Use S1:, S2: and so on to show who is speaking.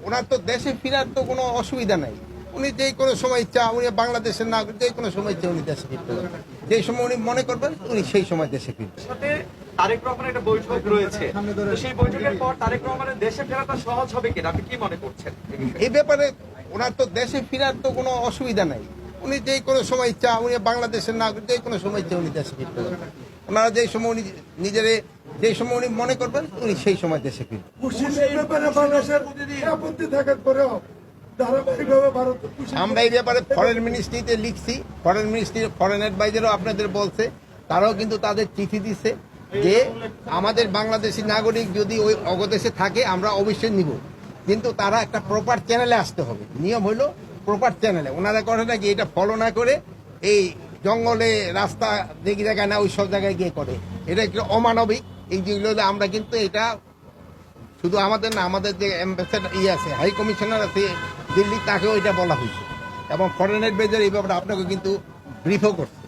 S1: ওনার তো দেশে ফেরার তো কোনো অসুবিধা নাই। উনি যে কোনো সময় ইচ্ছা, উনি বাংলাদেশের নাগরিক, যে কোনো সময় ইচ্ছা উনি দেশে ফিরতে পারবেন। যে সময় উনি মনে করবেন উনি সেই সময় দেশে ফিরবেন।
S2: সাথে তারেক রহমানের একটা বৈঠক রয়েছে, তো সেই বৈঠকের পর তারেক রহমানের দেশে ফেরাটা সহজ হবে কিনা আপনি কি মনে করছেন?
S1: এই ব্যাপারে ওনার তো দেশে ফেরার তো কোনো অসুবিধা নাই। উনি যে কোনো সময় ইচ্ছা, উনি বাংলাদেশের নাগরিক, যে কোনো সময় ইচ্ছা উনি দেশে ফিরতে পারবেন। ওনারা যে সময় উনি নিজেরে যে সময় উনি মনে করবেন উনি সেই সময় দেশে ফিরবেন। আমরা এই ব্যাপারে ফরেন মিনিস্ট্রিতে লিখছি, ফরেন মিনিস্ট্রি ফরেন অ্যাডভাইজারও আপনাদের বলছে, তারাও কিন্তু তাদের চিঠি দিচ্ছে যে আমাদের বাংলাদেশি নাগরিক যদি ওই অগদেশে থাকে আমরা অবশ্যই নিব, কিন্তু তারা একটা প্রপার চ্যানেলে আসতে হবে। নিয়ম হলো প্রপার চ্যানেলে। ওনারা করে নাকি এটা ফলো না করে এই জঙ্গলে রাস্তা দেখি জায়গায় না ওই সব জায়গায় গিয়ে করে, এটা একটু অমানবিক। এই যেগুলো আমরা কিন্তু এটা শুধু আমাদের না, আমাদের যে অ্যাম্বাসেডার আছে, হাই কমিশনার আছে দিল্লি, তাকেও এটা বলা হয়েছে এবং ফরেন অ্যাডভাইজার এই ব্যাপারে আপনাকে কিন্তু ব্রিফও করছে।